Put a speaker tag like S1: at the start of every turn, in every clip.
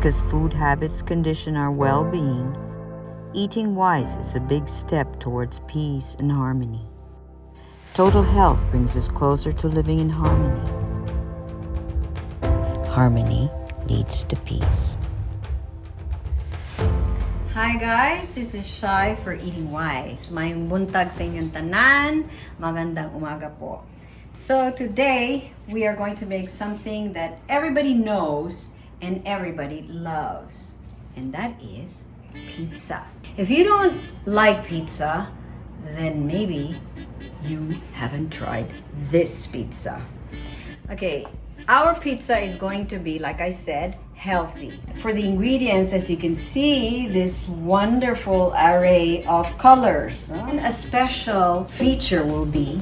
S1: Because food habits condition our well-being, eating wise is a big step towards peace and harmony. Total health brings us closer to living in harmony. Harmony leads to peace.
S2: Hi guys, this is Shai for Eating Wise. Mayong buntag sa inyong tanan, magandang umaga po. So today, we are going to make something that everybody knows and everybody loves. And that is pizza. If you don't like pizza, then maybe you haven't tried this pizza. Okay, our pizza is going to be, like I said, healthy. For the ingredients, as you can see, this wonderful array of colors. And a special feature will be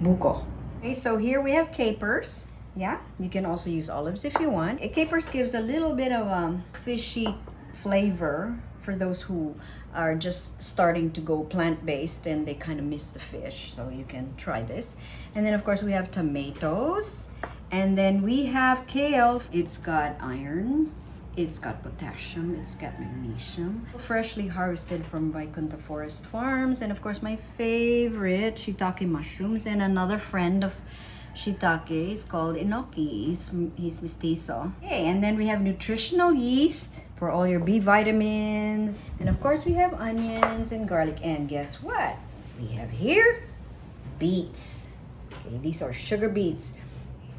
S2: buko. Okay, so here we have capers. Yeah, you can also use olives if you want. Capers gives a little bit of fishy flavor for those who are just starting to go plant-based and they kind of miss the fish. So you can try this. And then of course we have tomatoes. And then we have kale. It's got iron. It's got potassium. It's got magnesium. Freshly harvested from Vaikunta Forest Farms. And of course my favorite, shiitake mushrooms. And another friend of shiitake is called Inoki. He's mestizo. Okay, and then we have nutritional yeast for all your B vitamins. And of course we have onions and garlic. And guess what? We have here beets. Okay, these are sugar beets.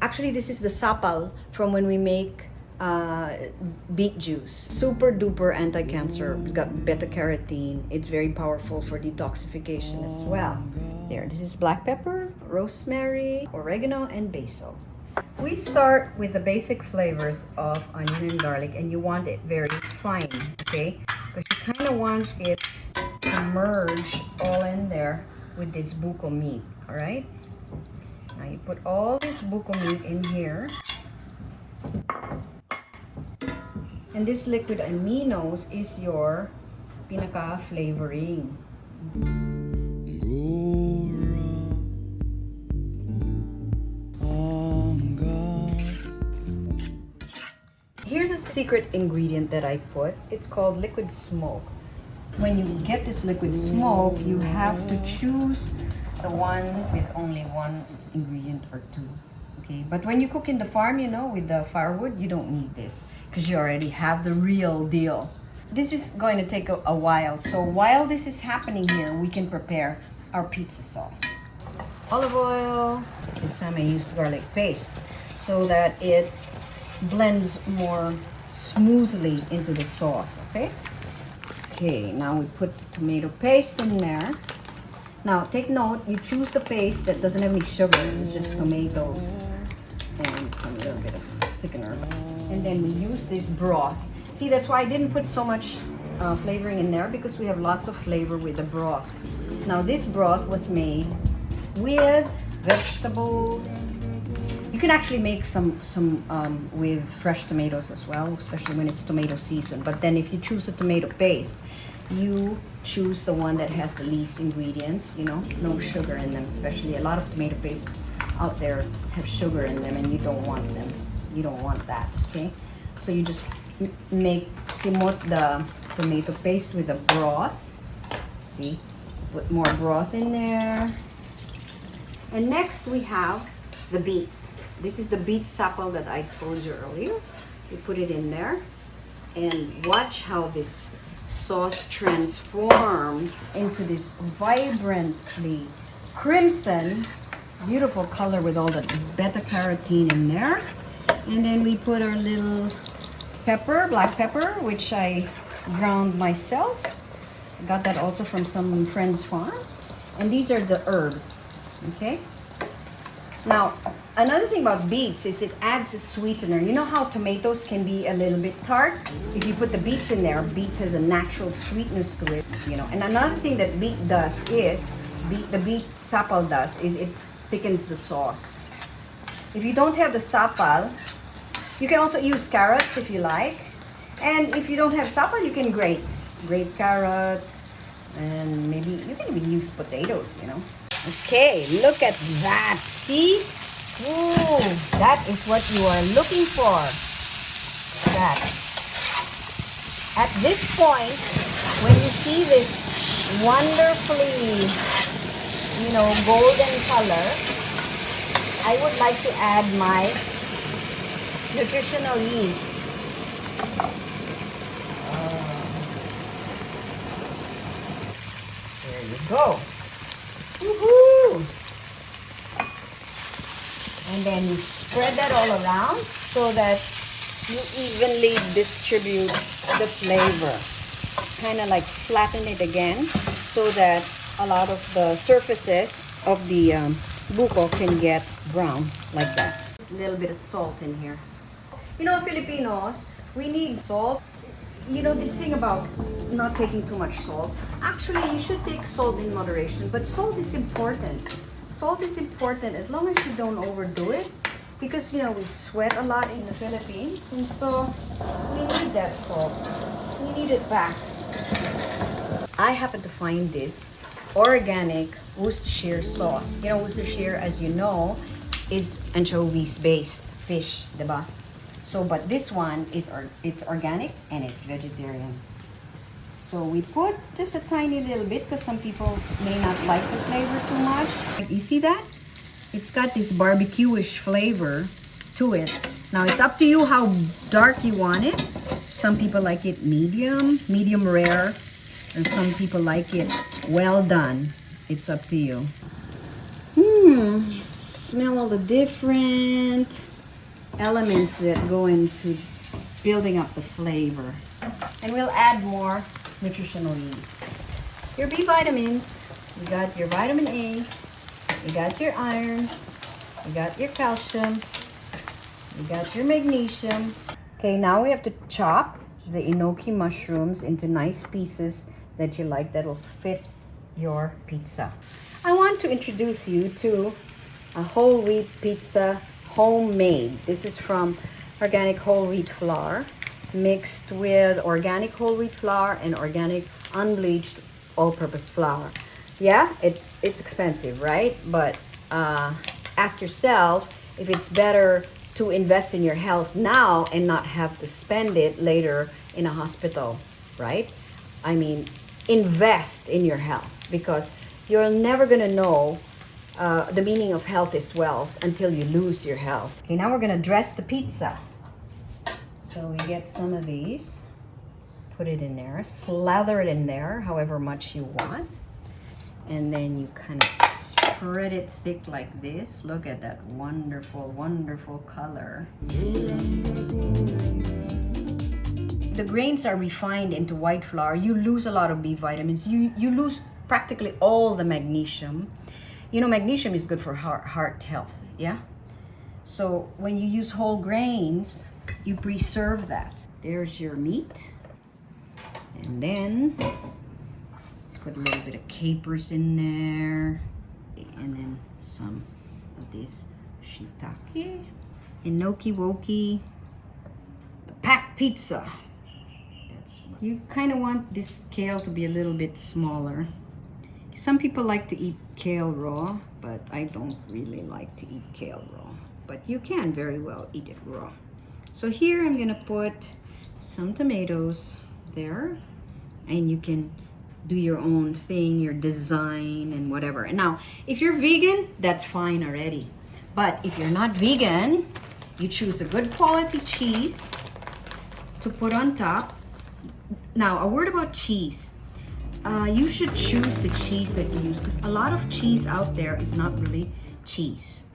S2: Actually, this is the sapal from when we make beet juice. Super duper anti-cancer. It's got beta carotene. It's very powerful for detoxification as well. There, this is black pepper, rosemary, oregano, and basil. We start with the basic flavors of onion and garlic, and you want it very fine, okay? Because you kind of want it to merge all in there with this buko meat, all right? Now you put all this buko meat in here. And this liquid aminos is your pinaka flavoring. Here's a secret ingredient that I put. It's called liquid smoke. When you get this liquid smoke, you have to choose the one with only one ingredient or two. Okay, but when you cook in the farm, you know, with the firewood, you don't need this because you already have the real deal. This is going to take a while. So while this is happening here, we can prepare our pizza sauce. Olive oil. This time I used garlic paste so that it blends more smoothly into the sauce, okay? Okay, now we put the tomato paste in there. Now take note, you choose the paste that doesn't have any sugar. It's just tomatoes and some little bit of thickener. And then we use this broth. See, that's why I didn't put so much flavoring in there, because we have lots of flavor with the broth. Now this broth was made with vegetables. You can actually make some with fresh tomatoes as well, especially when it's tomato season. But then if you choose a tomato paste, you choose the one that has the least ingredients, you know, no sugar in them. Especially a lot of tomato pastes out there have sugar in them, and you don't want them. You don't want that, okay? So you just make simot the tomato paste with the broth. See, put more broth in there. And next we have the beets. This is the beet sapal that I told you earlier. You put it in there and watch how this sauce transforms into this vibrantly crimson, beautiful color with all the beta carotene in there. And then we put our little pepper, black pepper, which I ground myself. I got that also from some friend's farm. And these are the herbs, okay? Now, another thing about beets is it adds a sweetener. You know how tomatoes can be a little bit tart? If you put the beets in there, beets has a natural sweetness to it, you know. And another thing that beet does is, the beet sapal does, is it thickens the sauce. If you don't have the sapal, You can also use carrots if you like. And if you don't have sapa, you can grate carrots, and maybe you can even use potatoes, you know. Okay, look at that. See? Ooh, that is what you are looking for. That. At this point, when you see this wonderfully, you know, golden color, I would like to add my nutritional yeast. There you go. Woohoo! And then you spread that all around so that you evenly distribute the flavor. Kind of like flatten it again so that a lot of the surfaces of the buko can get brown like that. A little bit of salt in here. You know, Filipinos, we need salt. You know, this thing about not taking too much salt. Actually, you should take salt in moderation, but salt is important. Salt is important as long as you don't overdo it, because, you know, we sweat a lot in the Philippines, and so we need that salt. We need it back. I happen to find this organic Worcestershire sauce. You know, Worcestershire, as you know, is anchovies-based fish, diba? So, but this one is it's organic and it's vegetarian. So we put just a tiny little bit because some people may not like the flavor too much. You see that? It's got this barbecue-ish flavor to it. Now it's up to you how dark you want it. Some people like it medium rare, and some people like it well done. It's up to you. Smell all the different elements that go into building up the flavor. And we'll add more nutritional yeast. Your B vitamins, you got your vitamin A, you got your iron, you got your calcium, you got your magnesium. Okay, now we have to chop the enoki mushrooms into nice pieces that you like, that'll fit your pizza. I want to introduce you to a whole wheat pizza, homemade. This is from organic whole wheat flour mixed with organic whole wheat flour and organic unbleached all-purpose flour. Yeah, it's expensive, right? But ask yourself if it's better to invest in your health now and not have to spend it later in a hospital, right? I mean, invest in your health, because you're never gonna know the meaning of health is wealth until you lose your health. Okay, now we're gonna dress the pizza. So we get some of these, put it in there, slather it in there however much you want, and then you kind of spread it thick like this. Look at that wonderful, wonderful color. The grains are refined into white flour. You lose a lot of B vitamins. You lose practically all the magnesium. You know, magnesium is good for heart health, yeah? So when you use whole grains, you preserve that. There's your meat. And then put a little bit of capers in there. And then some of this shiitake. Inoki woki. Packed pizza. You kind of want this kale to be a little bit smaller. Some people like to eat kale raw, but I don't really like to eat kale raw. But you can very well eat it raw. So here I'm gonna put some tomatoes there, and you can do your own thing, your design and whatever. And now, if you're vegan, that's fine already. But if you're not vegan, you choose a good quality cheese to put on top. Now, a word about cheese. You should choose the cheese that you use, because a lot of cheese out there is not really cheese.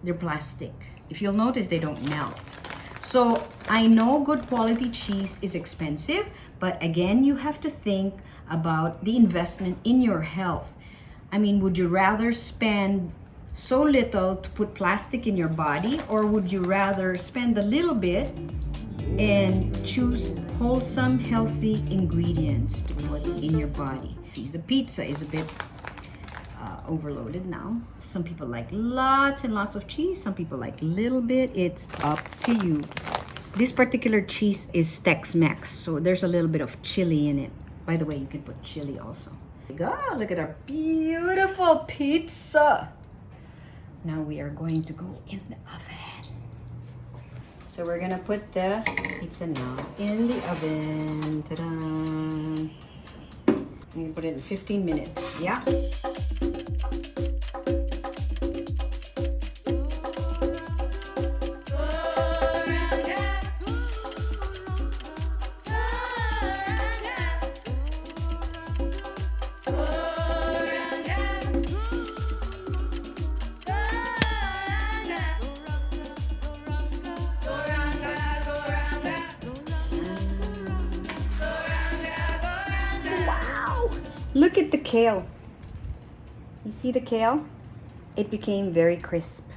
S2: They're plastic. If you'll notice, they don't melt. So I know good quality cheese is expensive, but again, you have to think about the investment in your health. I mean, would you rather spend so little to put plastic in your body, or would you rather spend a little bit and choose wholesome, healthy ingredients to put in your body? The pizza is a bit overloaded now. Some people like lots and lots of cheese. Some people like a little bit. It's up to you. This particular cheese is Tex-Mex, so there's a little bit of chili in it. By the way, you can put chili also. Oh, look at our beautiful pizza. Now we are going to go in the oven. So we're gonna put the pizza now in the oven. Ta-da! I'm gonna put it in 15 minutes. Yeah. Look at the kale. You see the kale? It became very crisp.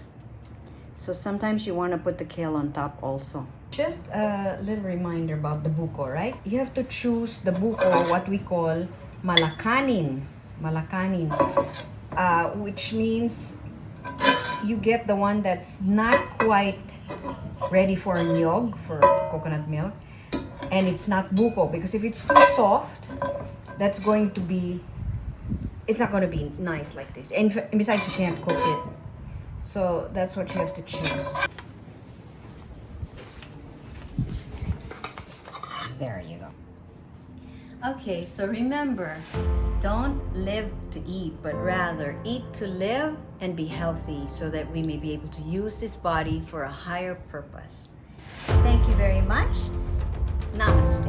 S2: So sometimes you want to put the kale on top also. Just a little reminder about the buko, right? You have to choose the buko, what we call malakanin. Malakanin. Which means you get the one that's not quite ready for nyog, for coconut milk. And it's not buko, because if it's too soft, that's going to be, it's not going to be nice like this. And besides, you can't cook it. So that's what you have to choose. There you go. Okay, so remember, don't live to eat, but rather eat to live and be healthy so that we may be able to use this body for a higher purpose. Thank you very much. Namaste.